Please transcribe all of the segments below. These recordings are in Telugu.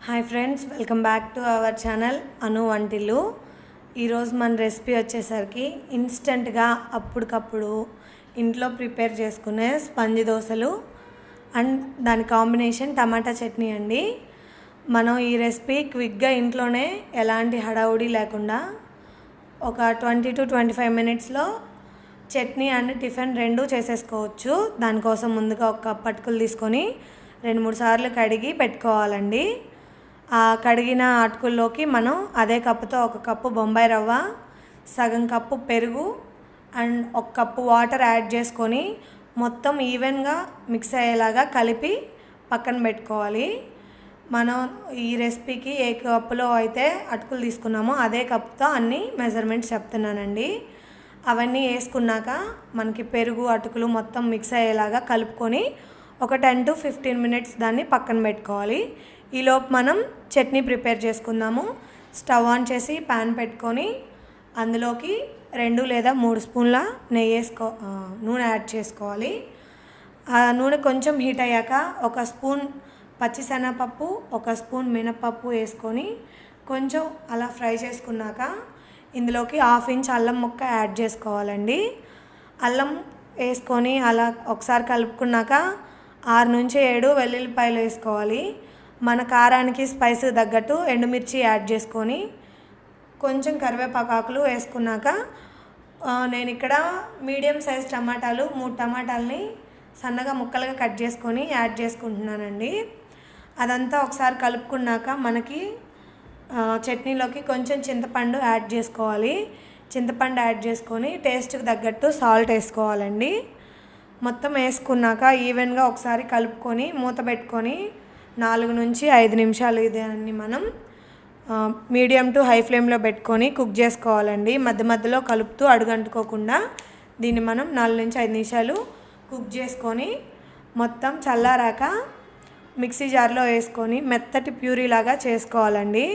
Hi friends, welcome back to our channel Anu Vantillu. ఈరోజు మన రెసిపీ వచ్చేసరికి ఇన్స్టెంట్గా అప్పటికప్పుడు ఇంట్లో ప్రిపేర్ చేసుకునే స్పంజి దోశలు అండ్ దాని కాంబినేషన్ టమాటా చట్నీ అండి. మనం ఈ రెసిపీ క్విక్గా ఇంట్లోనే ఎలాంటి హడావుడి లేకుండా ఒక 20 to 25 మినిట్స్లో చట్నీ అండ్ టిఫిన్ రెండు చేసేసుకోవచ్చు. దానికోసం ముందుగా ఒక కప్ అటుకులు తీసుకొని 2-3 సార్లు కడిగి పెట్టుకోవాలండి. ఆ కడిగిన అటుకుల్లోకి మనం అదే కప్పుతో ఒక కప్పు బొంబాయి రవ్వ, సగం కప్పు పెరుగు అండ్ ఒక కప్పు వాటర్ యాడ్ చేసుకొని మొత్తం ఈవెన్గా మిక్స్ అయ్యేలాగా కలిపి పక్కన పెట్టుకోవాలి. మనం ఈ రెసిపీకి ఏ కప్పులో అయితే అటుకులు తీసుకున్నామో అదే కప్పుతో అన్ని మెజర్మెంట్స్ చెప్తున్నానండి. అవన్నీ వేసుకున్నాక మనకి పెరుగు అటుకులు మొత్తం మిక్స్ అయ్యేలాగా కలుపుకొని ఒక 10 to 15 మినిట్స్ దాన్ని పక్కన పెట్టుకోవాలి. ఈలోపు మనం చట్నీ ప్రిపేర్ చేసుకుందాము. స్టవ్ ఆన్ చేసి ప్యాన్ పెట్టుకొని అందులోకి 2 లేదా 3 స్పూన్ల నూనె యాడ్ చేసుకోవాలి. ఆ నూనె కొంచెం హీట్ అయ్యాక ఒక స్పూన్ పచ్చిశనగపప్పు, ఒక స్పూన్ మినపప్పు వేసుకొని కొంచెం అలా ఫ్రై చేసుకున్నాక ఇందులోకి 1/2 ఇంచ్ అల్లం ముక్క యాడ్ చేసుకోవాలండి. అల్లం వేసుకొని అలా ఒకసారి కలుపుకున్నాక 6 నుంచి 7 వెల్లుల్లిపాయలు వేసుకోవాలి. మన కారానికి స్పైస్ తగ్గట్టు ఎండుమిర్చి యాడ్ చేసుకొని కొంచెం కరివేపాకులు వేసుకున్నాక నేను ఇక్కడ మీడియం సైజ్ టమాటాలు 3 టమాటాలని సన్నగా ముక్కలుగా కట్ చేసుకొని యాడ్ చేసుకుంటున్నానండి. అదంతా ఒకసారి కలుపుకున్నాక మనకి చట్నీలోకి కొంచెం చింతపండు యాడ్ చేసుకోవాలి. చింతపండు యాడ్ చేసుకొని టేస్ట్కి తగ్గట్టు సాల్ట్ వేసుకోవాలండి. మొత్తం వేసుకున్నాక ఈవెన్గా ఒకసారి కలుపుకొని మూత పెట్టుకొని 4 నుంచి 5 నిమిషాలు ఇదాన్ని మనం మీడియం టు హై ఫ్లేమ్లో పెట్టుకొని కుక్ చేసుకోవాలండి. మధ్య మధ్యలో కలుపుతూ అడుగంటుకోకుండా దీన్ని మనం 4 నుంచి 5 నిమిషాలు కుక్ చేసుకొని మొత్తం చల్లారాక మిక్సీ జార్లో వేసుకొని మెత్తటి ప్యూరీ లాగా చేసుకోవాలండి.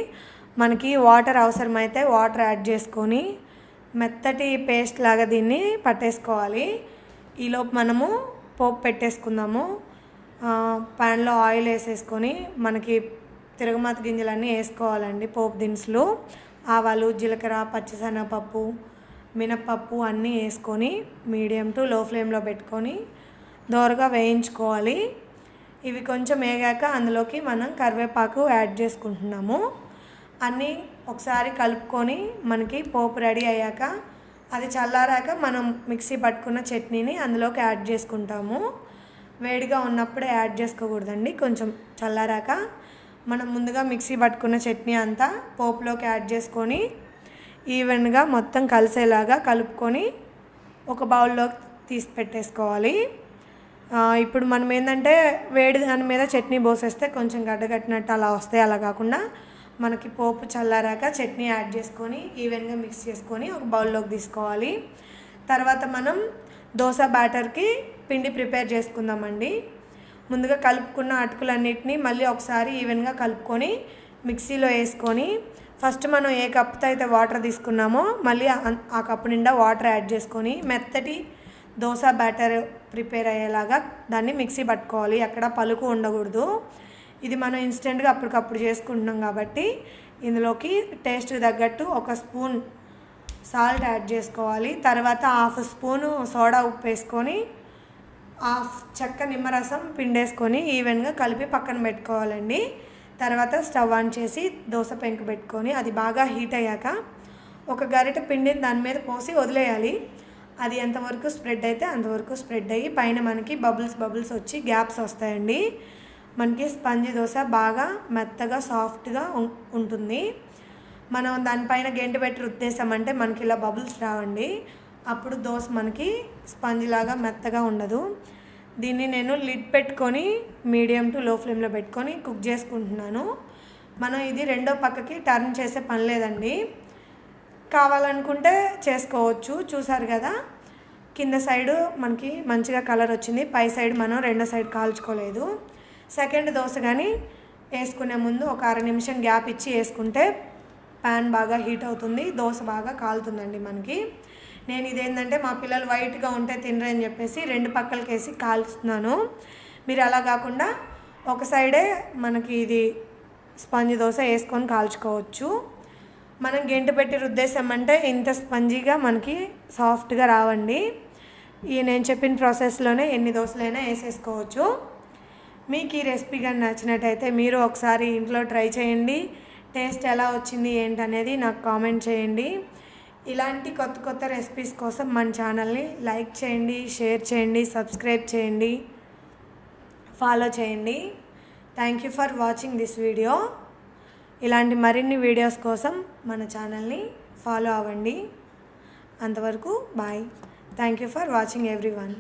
మనకి వాటర్ అవసరమైతే వాటర్ యాడ్ చేసుకొని మెత్తటి పేస్ట్ లాగా దీన్ని పట్టేసుకోవాలి. ఈలోపు మనము పోపు పెట్టేసుకుందాము. ప్యాన్లో ఆయిల్ వేసేసుకొని మనకి తిరగమాత గింజలన్నీ వేసుకోవాలండి. పోపు దినుసులు, ఆవాలు, జీలకర్ర, పచ్చిశనగపప్పు, మినపప్పు అన్నీ వేసుకొని మీడియం టు లో ఫ్లేమ్లో పెట్టుకొని దోరగా వేయించుకోవాలి. ఇవి కొంచెం వేగాక అందులోకి మనం కరివేపాకు యాడ్ చేసుకుంటున్నాము. అన్నీ ఒకసారి కలుపుకొని మనకి పోపు రెడీ అయ్యాక అది చల్లారాక మనం మిక్సీ పట్టుకున్న చట్నీని అందులోకి యాడ్ చేసుకుంటాము. వేడిగా ఉన్నప్పుడే యాడ్ చేసుకోకూడదండి, కొంచెం చల్లారాక మనం ముందుగా మిక్సీ పట్టుకున్న చట్నీ అంతా పోపులోకి యాడ్ చేసుకొని ఈవెన్గా మొత్తం కలిసేలాగా కలుపుకొని ఒక బౌల్లో తీసి పెట్టేసుకోవాలి. ఇప్పుడు మనం ఏంటంటే వేడి దాని మీద చట్నీ పోసేస్తే కొంచెం గడ్డగట్టినట్టు అలా వస్తాయి. అలా కాకుండా మనకి పోపు చల్లారాక చట్నీ యాడ్ చేసుకొని ఈవెన్గా మిక్స్ చేసుకొని ఒక బౌల్లోకి తీసుకోవాలి. తర్వాత మనం దోశ బ్యాటర్కి పిండి ప్రిపేర్ చేసుకుందామండి. ముందుగా కలుపుకున్న అటుకులన్నిటిని మళ్ళీ ఒకసారి ఈవెన్గా కలుపుకొని మిక్సీలో వేసుకొని ఫస్ట్ మనం ఏ కప్పుతో అయితే వాటర్ తీసుకున్నామో మళ్ళీ ఆ కప్పు నిండా వాటర్ యాడ్ చేసుకొని మెత్తటి దోశ బ్యాటర్ ప్రిపేర్ అయ్యేలాగా దాన్ని మిక్సీ పట్టుకోవాలి. అక్కడ పలుకు ఉండకూడదు. ఇది మనం ఇన్స్టెంట్గా అప్పటికప్పుడు చేసుకుంటున్నాం కాబట్టి ఇందులోకి టేస్ట్కి తగ్గట్టు ఒక స్పూన్ సాల్ట్ యాడ్ చేసుకోవాలి. తర్వాత 1/2 స్పూను సోడా ఉప్పు వేసుకొని 1/2 చెక్క నిమ్మరసం పిండేసుకొని ఈవెన్గా కలిపి పక్కన పెట్టుకోవాలండి. తర్వాత స్టవ్ ఆన్ చేసి దోశ పెంకు పెట్టుకొని అది బాగా హీట్ అయ్యాక ఒక గరిటె పిండిని దాని మీద పోసి వదిలేయాలి. అది ఎంతవరకు స్ప్రెడ్ అయితే అంతవరకు స్ప్రెడ్ అయ్యి పైన మనకి బబుల్స్ వచ్చి గ్యాప్స్ వస్తాయండి. మనకి స్పంజి దోశ బాగా మెత్తగా సాఫ్ట్గా ఉంటుంది. మనం దానిపైన గెంటి పెట్టి రుద్దేశామంటే మనకి ఇలా బబుల్స్ రావండి. అప్పుడు దోశ మనకి స్పంజి లాగా మెత్తగా ఉండదు. దీన్ని నేను లిడ్ పెట్టుకొని మీడియం టు లో ఫ్లేమ్లో పెట్టుకొని కుక్ చేసుకుంటున్నాను. మనం ఇది రెండో పక్కకి టర్న్ చేసే పని లేదండి. కావాలనుకుంటే చేసుకోవచ్చు. చూసారు కదా, కింద సైడు మనకి మంచిగా కలర్ వచ్చింది, పై సైడ్ మనం రెండో సైడ్ కాల్చుకోలేదు. సెకండ్ దోశ కానీ వేసుకునే ముందు ఒక 1/2 నిమిషం గ్యాప్ ఇచ్చి వేసుకుంటే ప్యాన్ బాగా హీట్ అవుతుంది, దోశ బాగా కాలుతుందండి మనకి. నేను ఇదేంటంటే మా పిల్లలు వైట్గా ఉంటే తినరని చెప్పేసి 2 పక్కలకి వేసి కాల్చుతున్నాను. మీరు అలా కాకుండా ఒక సైడే మనకి ఇది స్పాంజీ దోశ వేసుకొని కాల్చుకోవచ్చు. మనం గెంటు పెట్టి రుద్దేశామంటే ఇంత స్పంజీగా మనకి సాఫ్ట్గా రావండి. ఈ నేను చెప్పిన ప్రాసెస్లోనే ఎన్ని దోశలైనా వేసేసుకోవచ్చు. మీకు ఈ రెసిపీ కానీ నచ్చినట్టయితే మీరు ఒకసారి ఇంట్లో ట్రై చేయండి. టేస్ట్ ఎలా వచ్చింది ఏంటనేది నాకు కామెంట్ చేయండి. ఇలాంటి కొత్త కొత్త రెసిపీస్ కోసం మన ఛానల్ని లైక్ చేయండి, షేర్ చేయండి, సబ్స్క్రైబ్ చేయండి, ఫాలో చేయండి. Thank you for watching this video. ఇలాంటి మరిన్ని వీడియోస్ కోసం మన ఛానల్ని ఫాలో అవ్వండి. అంతవరకు bye. Thank you for watching everyone.